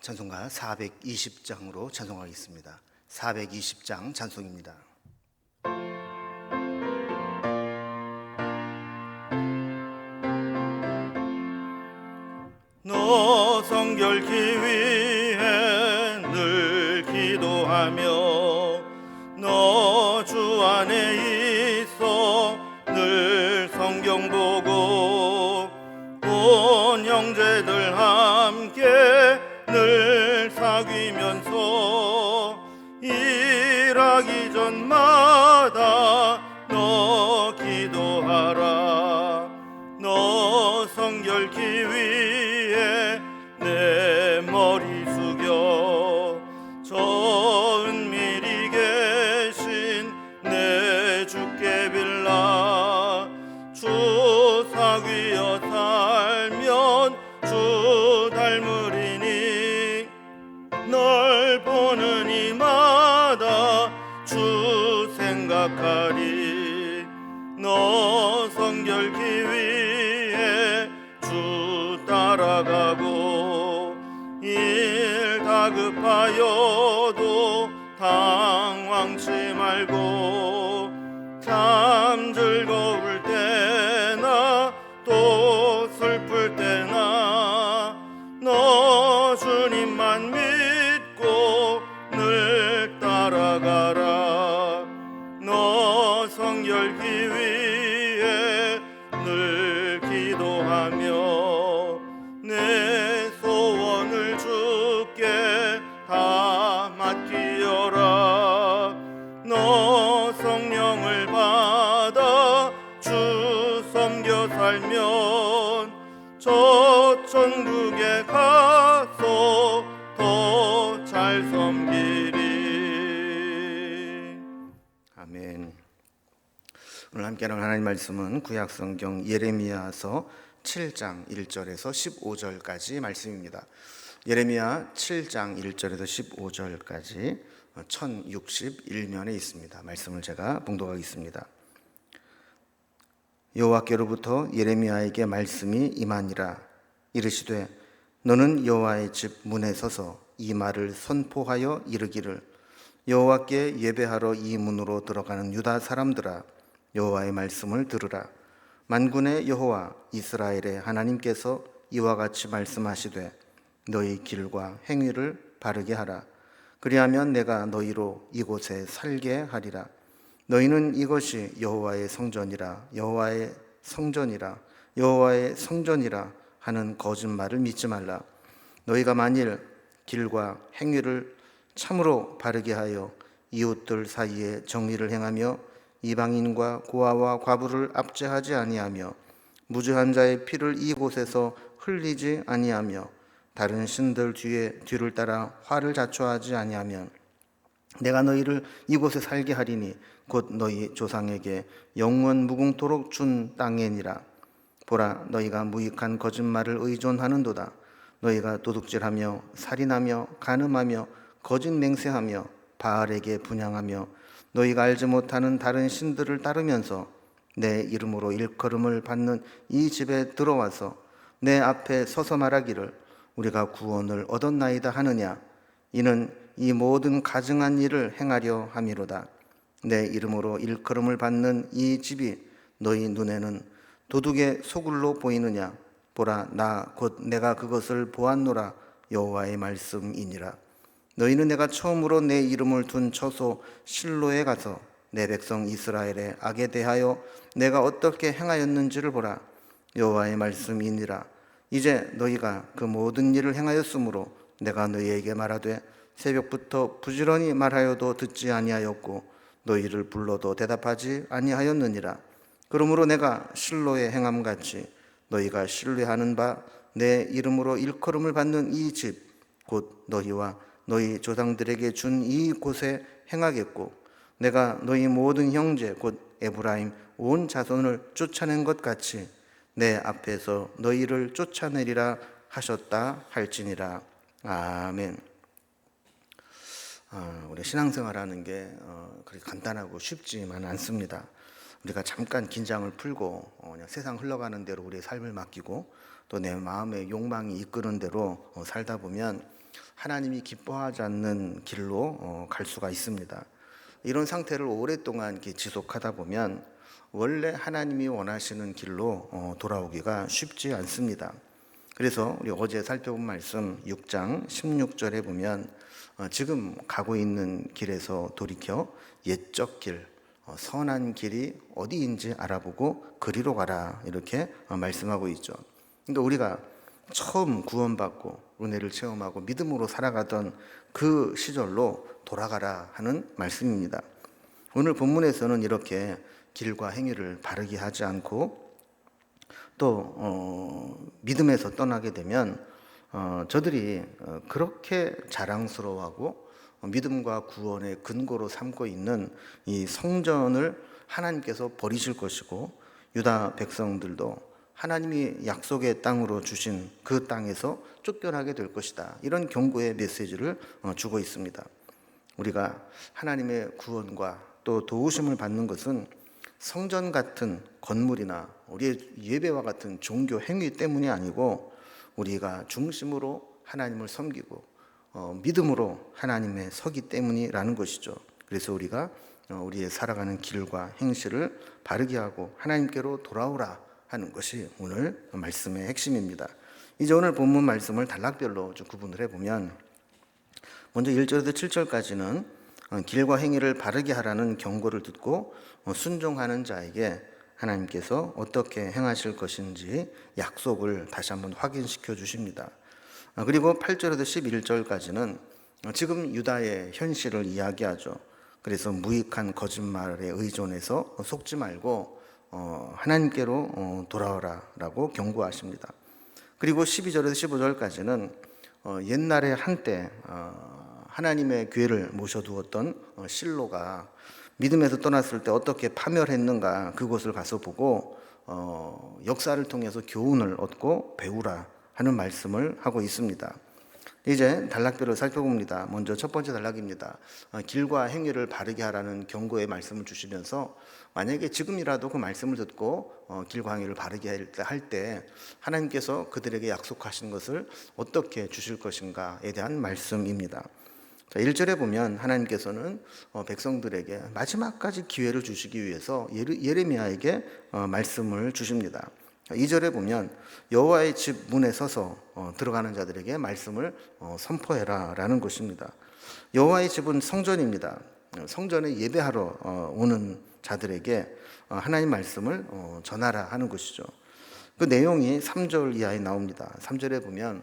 찬송가 420장으로 찬송하겠습니다. 420장 찬송입니다. 너 성결케 위해 늘 기도하며 너 주 안에 있어 늘 성경 보고 온 형제들 함께 늘 사귀면서 일하기 전마다 너 기도하라. 너 성결케 위해 내 머리 숙여 저 은밀히 계신 내 주께 빌라. 주 사귀어 살면 주 닮으리니 널 보는 이마다 주 생각하리. 너 성결케 위해 주 따라가고 일 다급하여도 당황치 말고 참 즐거울 때나 또 슬플 때나 너 주님만 믿고 늘 따라가라. 너 성결케 위해 늘 기도하며 내 소원을 주께 다 맡기어라. 너 성령을 받아 주 섬겨 살면 저 천국에 가서 더 잘 섬기리. 아멘. 오늘 함께 하는 하나님 말씀은 구약성경 예레미야서 7장 1절에서 15절까지 말씀입니다. 예레미야 7장 1절에서 15절까지 1061면에 있습니다. 말씀을 제가 봉독하겠습니다. 여호와께로부터 예레미야에게 말씀이 임하니라. 이르시되 너는 여호와의 집 문에 서서 이 말을 선포하여 이르기를 여호와께 예배하러 이 문으로 들어가는 유다 사람들아, 여호와의 말씀을 들으라. 만군의 여호와 이스라엘의 하나님께서 이와 같이 말씀하시되 너희 길과 행위를 바르게 하라. 그리하면 내가 너희로 이곳에 살게 하리라. 너희는 이것이 여호와의 성전이라 여호와의 성전이라 여호와의 성전이라 하는 거짓말을 믿지 말라. 너희가 만일 길과 행위를 참으로 바르게 하여 이웃들 사이에 정의를 행하며 이방인과 고아와 과부를 압제하지 아니하며 무죄한 자의 피를 이곳에서 흘리지 아니하며 다른 신들 뒤를 따라 화를 자초하지 아니하면 내가 너희를 이곳에 살게 하리니 곧 너희 조상에게 영원 무궁토록 준 땅이니라. 보라, 너희가 무익한 거짓말을 의존하는도다. 너희가 도둑질하며 살인하며 간음하며 거짓 맹세하며 바알에게 분향하며 너희가 알지 못하는 다른 신들을 따르면서 내 이름으로 일컬음을 받는 이 집에 들어와서 내 앞에 서서 말하기를 우리가 구원을 얻었나이다 하느냐. 이는 이 모든 가증한 일을 행하려 함이로다. 내 이름으로 일컬음을 받는 이 집이 너희 눈에는 도둑의 소굴로 보이느냐. 보라, 나 곧 내가 그것을 보았노라. 여호와의 말씀이니라. 너희는 내가 처음으로 내 이름을 둔 처소 실로에 가서 내 백성 이스라엘의 악에 대하여 내가 어떻게 행하였는지를 보라. 여호와의 말씀이니라. 이제 너희가 그 모든 일을 행하였으므로 내가 너희에게 말하되 새벽부터 부지런히 말하여도 듣지 아니하였고 너희를 불러도 대답하지 아니하였느니라. 그러므로 내가 실로의 행함같이 너희가 신뢰하는 바 내 이름으로 일컬음을 받는 이 집 곧 너희와 너희 조상들에게 준 이 곳에 행하겠고 내가 너희 모든 형제 곧 에브라임 온 자손을 쫓아낸 것 같이 내 앞에서 너희를 쫓아내리라 하셨다 할지니라. 아멘. 우리 신앙생활하는 게 그렇게 간단하고 쉽지만 않습니다. 우리가 잠깐 긴장을 풀고 그냥 세상 흘러가는 대로 우리의 삶을 맡기고 또 내 마음의 욕망이 이끄는 대로 살다 보면 하나님이 기뻐하지 않는 길로 갈 수가 있습니다. 이런 상태를 오랫동안 이렇게 지속하다 보면 원래 하나님이 원하시는 길로 돌아오기가 쉽지 않습니다. 그래서 우리 어제 살펴본 말씀 6장 16절에 보면 지금 가고 있는 길에서 돌이켜 옛적 길, 선한 길이 어디인지 알아보고 그리로 가라, 이렇게 말씀하고 있죠. 그러니까 우리가 처음 구원받고 은혜를 체험하고 믿음으로 살아가던 그 시절로 돌아가라 하는 말씀입니다. 오늘 본문에서는 이렇게 길과 행위를 바르게 하지 않고 또 믿음에서 떠나게 되면 저들이 그렇게 자랑스러워하고 믿음과 구원의 근거로 삼고 있는 이 성전을 하나님께서 버리실 것이고, 유다 백성들도 하나님이 약속의 땅으로 주신 그 땅에서 쫓겨나게 될 것이다, 이런 경고의 메시지를 주고 있습니다. 우리가 하나님의 구원과 또 도우심을 받는 것은 성전 같은 건물이나 우리의 예배와 같은 종교 행위 때문이 아니고 우리가 중심으로 하나님을 섬기고 믿음으로 하나님의 서기 때문이라는 것이죠. 그래서 우리가 우리의 살아가는 길과 행실을 바르게 하고 하나님께로 돌아오라 하는 것이 오늘 말씀의 핵심입니다. 이제 오늘 본문 말씀을 단락별로 좀 구분을 해보면, 먼저 1절에서 7절까지는 길과 행위를 바르게 하라는 경고를 듣고 순종하는 자에게 하나님께서 어떻게 행하실 것인지 약속을 다시 한번 확인시켜 주십니다. 그리고 8절에서 11절까지는 지금 유다의 현실을 이야기하죠. 그래서 무익한 거짓말에 의존해서 속지 말고 하나님께로 돌아오라 라고 경고하십니다. 그리고 12절에서 15절까지는 옛날에 한때 하나님의 교회를 모셔두었던 실로가 믿음에서 떠났을 때 어떻게 파멸했는가, 그곳을 가서 보고 역사를 통해서 교훈을 얻고 배우라 하는 말씀을 하고 있습니다. 이제 단락별로 살펴봅니다. 먼저 첫 번째 단락입니다. 길과 행위를 바르게 하라는 경고의 말씀을 주시면서, 만약에 지금이라도 그 말씀을 듣고 길과 행위를 바르게 할 때 하나님께서 그들에게 약속하신 것을 어떻게 주실 것인가에 대한 말씀입니다. 1절에 보면 하나님께서는 백성들에게 마지막까지 기회를 주시기 위해서 예레미야에게 말씀을 주십니다. 2절에 보면 여호와의 집 문에 서서 들어가는 자들에게 말씀을 선포해라 라는 것입니다. 여호와의 집은 성전입니다. 성전에 예배하러 오는 자들에게 하나님 말씀을 전하라 하는 것이죠. 그 내용이 3절 이하에 나옵니다. 3절에 보면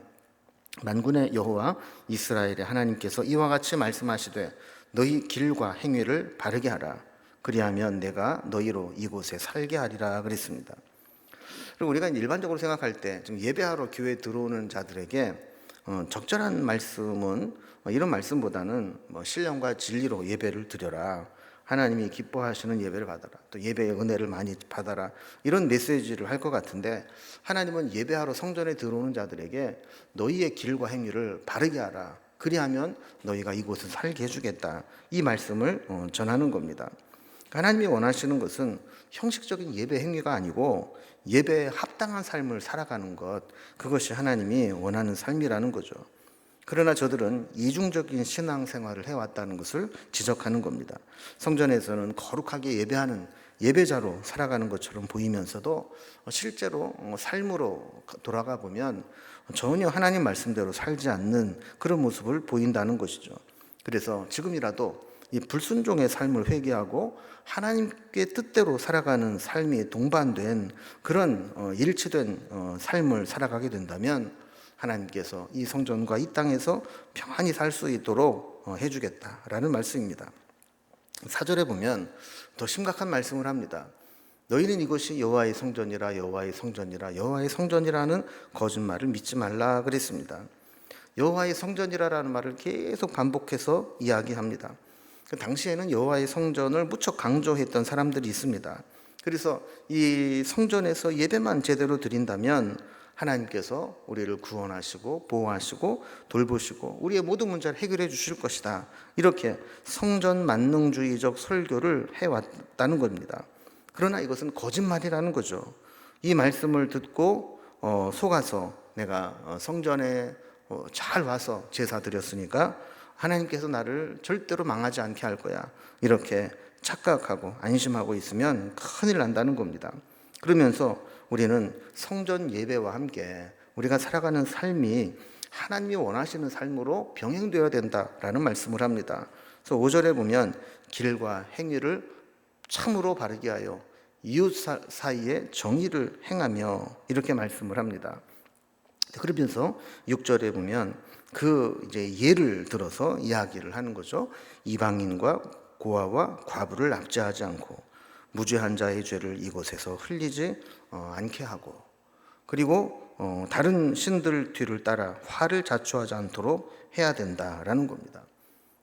만군의 여호와 이스라엘의 하나님께서 이와 같이 말씀하시되 너희 길과 행위를 바르게 하라. 그리하면 내가 너희로 이곳에 살게 하리라 그랬습니다. 그리고 우리가 일반적으로 생각할 때 지금 예배하러 교회에 들어오는 자들에게 적절한 말씀은 이런 말씀보다는 신령과 진리로 예배를 드려라, 하나님이 기뻐하시는 예배를 받아라, 또 예배의 은혜를 많이 받아라, 이런 메시지를 할 것 같은데, 하나님은 예배하러 성전에 들어오는 자들에게 너희의 길과 행위를 바르게 하라, 그리하면 너희가 이곳을 살게 해주겠다, 이 말씀을 전하는 겁니다. 하나님이 원하시는 것은 형식적인 예배 행위가 아니고 예배에 합당한 삶을 살아가는 것, 그것이 하나님이 원하는 삶이라는 거죠. 그러나 저들은 이중적인 신앙생활을 해왔다는 것을 지적하는 겁니다. 성전에서는 거룩하게 예배하는 예배자로 살아가는 것처럼 보이면서도 실제로 삶으로 돌아가 보면 전혀 하나님 말씀대로 살지 않는 그런 모습을 보인다는 것이죠. 그래서 지금이라도 이 불순종의 삶을 회개하고 하나님께 뜻대로 살아가는 삶이 동반된 그런 일치된 삶을 살아가게 된다면 하나님께서 이 성전과 이 땅에서 평안히 살 수 있도록 해주겠다라는 말씀입니다. 4절에 보면 더 심각한 말씀을 합니다. 너희는 이것이 여호와의 성전이라, 여호와의 성전이라, 여호와의 성전이라는 거짓말을 믿지 말라 그랬습니다. 여호와의 성전이라는 말을 계속 반복해서 이야기합니다. 그 당시에는 여호와의 성전을 무척 강조했던 사람들이 있습니다. 그래서 이 성전에서 예배만 제대로 드린다면 하나님께서 우리를 구원하시고 보호하시고 돌보시고 우리의 모든 문제를 해결해 주실 것이다, 이렇게 성전 만능주의적 설교를 해왔다는 겁니다. 그러나 이것은 거짓말이라는 거죠. 이 말씀을 듣고 속아서 내가 성전에 잘 와서 제사 드렸으니까 하나님께서 나를 절대로 망하지 않게 할 거야, 이렇게 착각하고 안심하고 있으면 큰일 난다는 겁니다. 그러면서 우리는 성전 예배와 함께 우리가 살아가는 삶이 하나님이 원하시는 삶으로 병행되어야 된다라는 말씀을 합니다. 그래서 5절에 보면 길과 행위를 참으로 바르게 하여 이웃 사이에 정의를 행하며, 이렇게 말씀을 합니다. 그러면서 6절에 보면 이제 예를 들어서 이야기를 하는 거죠. 이방인과 고아와 과부를 납치하지 않고 무죄한 자의 죄를 이곳에서 흘리지 않게 하고, 그리고 다른 신들 뒤를 따라 화를 자초하지 않도록 해야 된다라는 겁니다.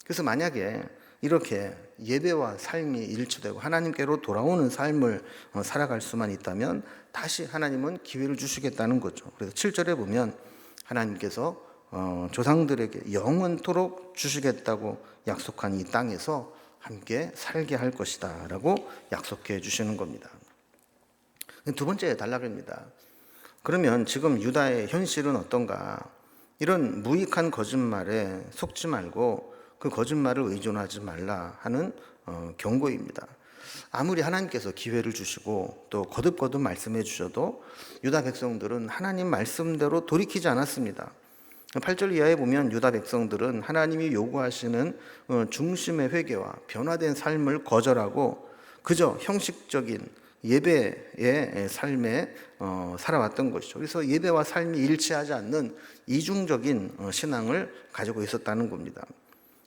그래서 만약에 이렇게 예배와 삶이 일치되고 하나님께로 돌아오는 삶을 살아갈 수만 있다면 다시 하나님은 기회를 주시겠다는 거죠. 그래서 7절에 보면 하나님께서 조상들에게 영원토록 주시겠다고 약속한 이 땅에서 함께 살게 할 것이다 라고 약속해 주시는 겁니다. 두 번째 단락입니다. 그러면 지금 유다의 현실은 어떤가? 이런 무익한 거짓말에 속지 말고 그 거짓말을 의존하지 말라 하는 경고입니다. 아무리 하나님께서 기회를 주시고 또 거듭거듭 말씀해 주셔도 유다 백성들은 하나님 말씀대로 돌이키지 않았습니다. 8절 이하에 보면 유다 백성들은 하나님이 요구하시는 중심의 회개와 변화된 삶을 거절하고 그저 형식적인 예배의 삶에 살아왔던 것이죠. 그래서 예배와 삶이 일치하지 않는 이중적인 신앙을 가지고 있었다는 겁니다.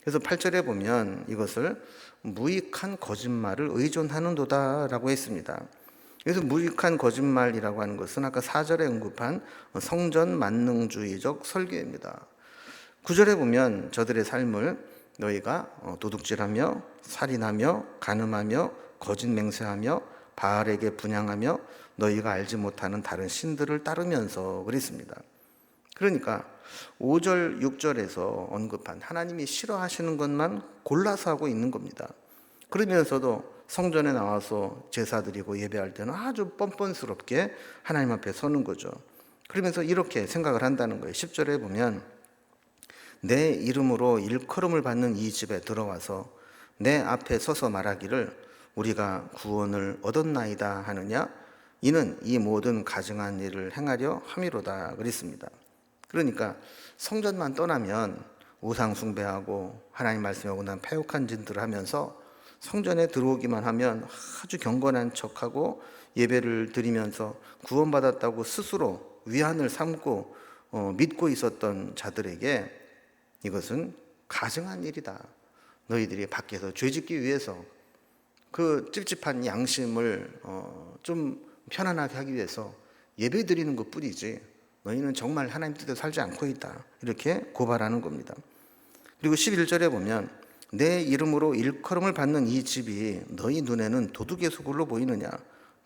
그래서 8절에 보면 이것을 무익한 거짓말을 의존하는도다라고 했습니다. 그래서 무익한 거짓말이라고 하는 것은 아까 4절에 언급한 성전 만능주의적 설교입니다. 9절에 보면 저들의 삶을 너희가 도둑질하며 살인하며 간음하며 거짓 맹세하며 바알에게 분향하며 너희가 알지 못하는 다른 신들을 따르면서 그랬습니다. 그러니까 5절, 6절에서 언급한 하나님이 싫어하시는 것만 골라서 하고 있는 겁니다. 그러면서도 성전에 나와서 제사 드리고 예배할 때는 아주 뻔뻔스럽게 하나님 앞에 서는 거죠. 그러면서 이렇게 생각을 한다는 거예요. 10절에 보면 내 이름으로 일컬음을 받는 이 집에 들어와서 내 앞에 서서 말하기를 우리가 구원을 얻었나이다 하느냐, 이는 이 모든 가증한 일을 행하려 함이로다 그랬습니다. 그러니까 성전만 떠나면 우상 숭배하고 하나님 말씀에 난 패역한 짓들을 하면서 성전에 들어오기만 하면 아주 경건한 척하고 예배를 드리면서 구원받았다고 스스로 위안을 삼고 믿고 있었던 자들에게 이것은 가증한 일이다. 너희들이 밖에서 죄짓기 위해서 그 찝찝한 양심을 좀 편안하게 하기 위해서 예배 드리는 것 뿐이지 너희는 정말 하나님 뜻대로 살지 않고 있다. 이렇게 고발하는 겁니다. 그리고 11절에 보면 내 이름으로 일컬음을 받는 이 집이 너희 눈에는 도둑의 소굴로 보이느냐?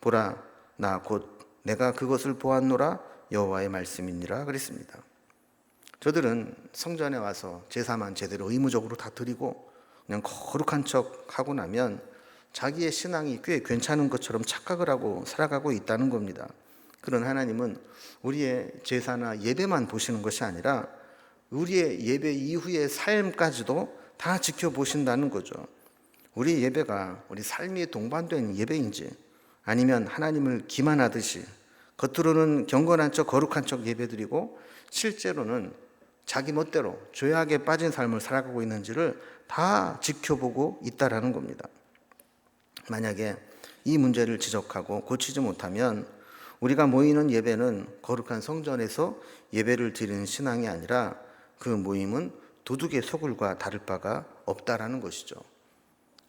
보라, 나 곧 내가 그것을 보았노라 여호와의 말씀이니라 그랬습니다. 저들은 성전에 와서 제사만 제대로 의무적으로 다 드리고 그냥 거룩한 척 하고 나면 자기의 신앙이 꽤 괜찮은 것처럼 착각을 하고 살아가고 있다는 겁니다. 그런 하나님은 우리의 제사나 예배만 보시는 것이 아니라 우리의 예배 이후의 삶까지도 다 지켜보신다는 거죠. 우리 예배가 우리 삶이 동반된 예배인지 아니면 하나님을 기만하듯이 겉으로는 경건한 척 거룩한 척 예배드리고 실제로는 자기 멋대로 죄악에 빠진 삶을 살아가고 있는지를 다 지켜보고 있다라는 겁니다. 만약에 이 문제를 지적하고 고치지 못하면 우리가 모이는 예배는 거룩한 성전에서 예배를 드리는 신앙이 아니라 그 모임은 도둑의 소굴과 다를 바가 없다라는 것이죠.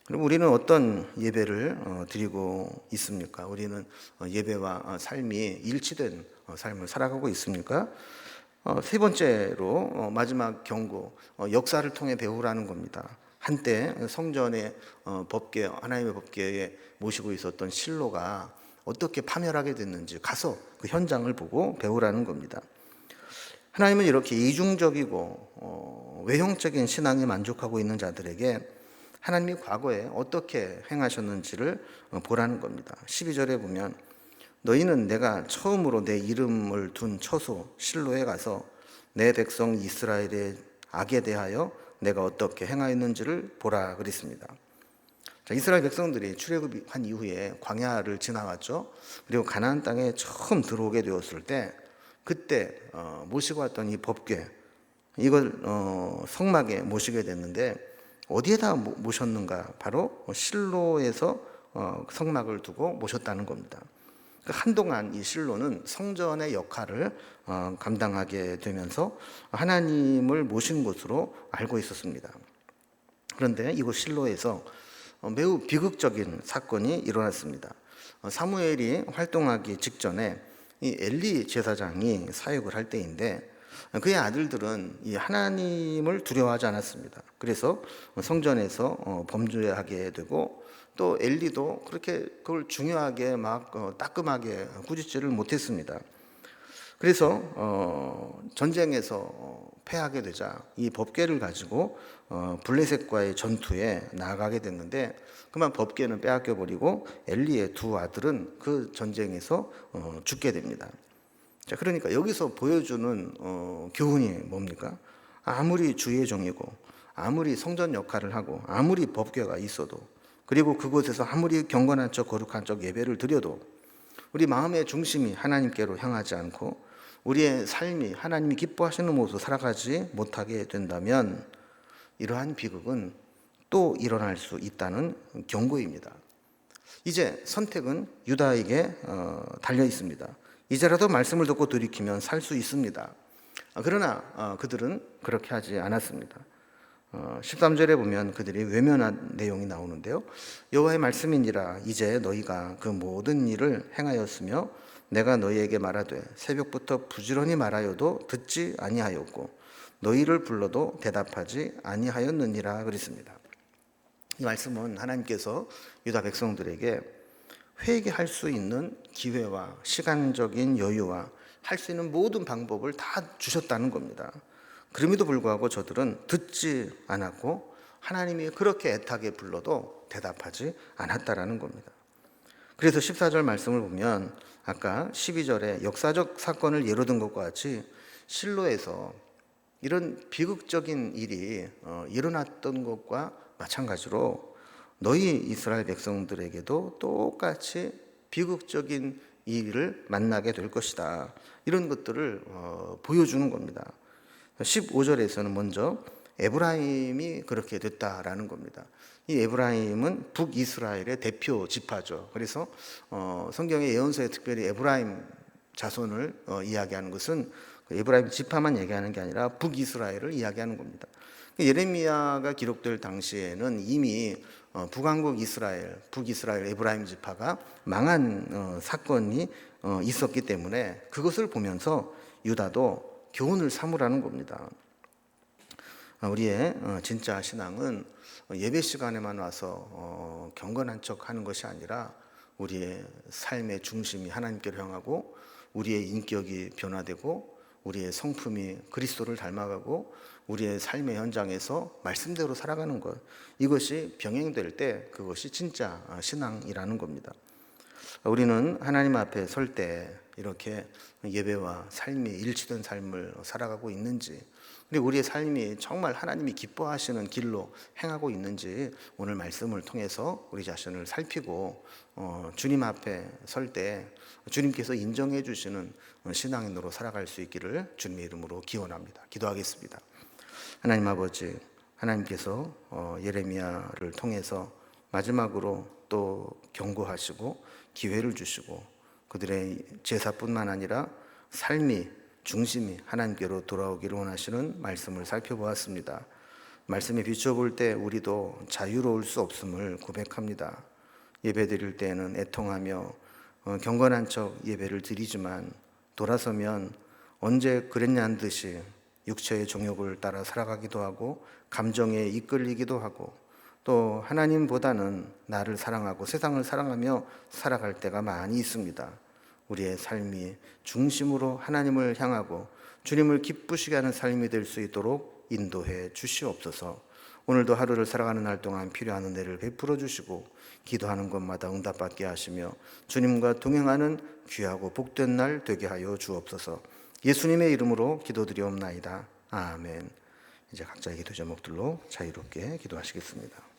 그럼 우리는 어떤 예배를 드리고 있습니까? 우리는 예배와 삶이 일치된 삶을 살아가고 있습니까? 세 번째로 마지막 경고, 역사를 통해 배우라는 겁니다. 한때 성전의 법궤, 하나님의 법궤에 모시고 있었던 실로가 어떻게 파멸하게 됐는지 가서 그 현장을 보고 배우라는 겁니다. 하나님은 이렇게 이중적이고 외형적인 신앙에 만족하고 있는 자들에게 하나님이 과거에 어떻게 행하셨는지를 보라는 겁니다. 12절에 보면 너희는 내가 처음으로 내 이름을 둔 처소 실로에 가서 내 백성 이스라엘의 악에 대하여 내가 어떻게 행하였는지를 보라 그랬습니다. 자, 이스라엘 백성들이 출애굽한 이후에 광야를 지나왔죠. 그리고 가나안 땅에 처음 들어오게 되었을 때 그때 모시고 왔던 이 법궤 이걸 성막에 모시게 됐는데 어디에다 모셨는가? 바로 실로에서 성막을 두고 모셨다는 겁니다. 한동안 이 실로는 성전의 역할을 감당하게 되면서 하나님을 모신 곳으로 알고 있었습니다. 그런데 이곳 실로에서 매우 비극적인 사건이 일어났습니다. 사무엘이 활동하기 직전에 이 엘리 제사장이 사역을 할 때인데 그의 아들들은 이 하나님을 두려워하지 않았습니다. 그래서 성전에서 범죄하게 되고 또 엘리도 그렇게 그걸 중요하게 막 따끔하게 꾸짖지를 못했습니다. 그래서 전쟁에서 패하게 되자 이 법궤를 가지고 블레셋과의 전투에 나아가게 됐는데 그만 법궤는 빼앗겨 버리고 엘리의 두 아들은 그 전쟁에서 죽게 됩니다. 자, 그러니까 여기서 보여주는 교훈이 뭡니까? 아무리 주의 종이고 아무리 성전 역할을 하고 아무리 법궤가 있어도 그리고 그곳에서 아무리 경건한 척 거룩한 척 예배를 드려도 우리 마음의 중심이 하나님께로 향하지 않고 우리의 삶이 하나님이 기뻐하시는 모습으로 살아가지 못하게 된다면 이러한 비극은 또 일어날 수 있다는 경고입니다. 이제 선택은 유다에게 달려 있습니다. 이제라도 말씀을 듣고 돌이키면 살 수 있습니다. 그러나 그들은 그렇게 하지 않았습니다. 13절에 보면 그들이 외면한 내용이 나오는데요. 여호와의 말씀이니라 이제 너희가 그 모든 일을 행하였으며 내가 너희에게 말하되 새벽부터 부지런히 말하여도 듣지 아니하였고 너희를 불러도 대답하지 아니하였느니라 그랬습니다. 이 말씀은 하나님께서 유다 백성들에게 회개할 수 있는 기회와 시간적인 여유와 할 수 있는 모든 방법을 다 주셨다는 겁니다. 그럼에도 불구하고 저들은 듣지 않았고 하나님이 그렇게 애타게 불러도 대답하지 않았다라는 겁니다. 그래서 14절 말씀을 보면 아까 12절에 역사적 사건을 예로 든 것과 같이 실로에서 이런 비극적인 일이 일어났던 것과 마찬가지로 너희 이스라엘 백성들에게도 똑같이 비극적인 일을 만나게 될 것이다. 이런 것들을 보여주는 겁니다. 15절에서는 먼저 에브라임이 그렇게 됐다라는 겁니다. 이 에브라임은 북이스라엘의 대표 지파죠. 그래서 성경의 예언서에 특별히 에브라임 자손을 이야기하는 것은 에브라임 지파만 얘기하는 게 아니라 북이스라엘을 이야기하는 겁니다. 예레미야가 기록될 당시에는 이미 북왕국 이스라엘, 북이스라엘 에브라임 지파가 망한 사건이 있었기 때문에 그것을 보면서 유다도 교훈을 삼으라는 겁니다. 우리의 진짜 신앙은 예배 시간에만 와서 경건한 척 하는 것이 아니라 우리의 삶의 중심이 하나님께로 향하고 우리의 인격이 변화되고 우리의 성품이 그리스도를 닮아가고 우리의 삶의 현장에서 말씀대로 살아가는 것, 이것이 병행될 때 그것이 진짜 신앙이라는 겁니다. 우리는 하나님 앞에 설 때 이렇게 예배와 삶이 일치된 삶을 살아가고 있는지, 그리고 우리의 삶이 정말 하나님이 기뻐하시는 길로 행하고 있는지 오늘 말씀을 통해서 우리 자신을 살피고 주님 앞에 설 때 주님께서 인정해 주시는 신앙인으로 살아갈 수 있기를 주님의 이름으로 기원합니다. 기도하겠습니다. 하나님 아버지, 하나님께서 예레미야를 통해서 마지막으로 또 경고하시고 기회를 주시고 그들의 제사뿐만 아니라 삶이 중심이 하나님께로 돌아오기를 원하시는 말씀을 살펴보았습니다. 말씀에 비춰볼 때 우리도 자유로울 수 없음을 고백합니다. 예배 드릴 때에는 애통하며 경건한 척 예배를 드리지만 돌아서면 언제 그랬냐는 듯이 육체의 정욕을 따라 살아가기도 하고 감정에 이끌리기도 하고 또 하나님보다는 나를 사랑하고 세상을 사랑하며 살아갈 때가 많이 있습니다. 우리의 삶이 중심으로 하나님을 향하고 주님을 기쁘시게 하는 삶이 될 수 있도록 인도해 주시옵소서. 오늘도 하루를 살아가는 날 동안 필요한 은혜를 베풀어 주시고 기도하는 것마다 응답받게 하시며 주님과 동행하는 귀하고 복된 날 되게 하여 주옵소서. 예수님의 이름으로 기도드리옵나이다. 아멘. 이제 각자의 기도 제목들로 자유롭게 기도하시겠습니다.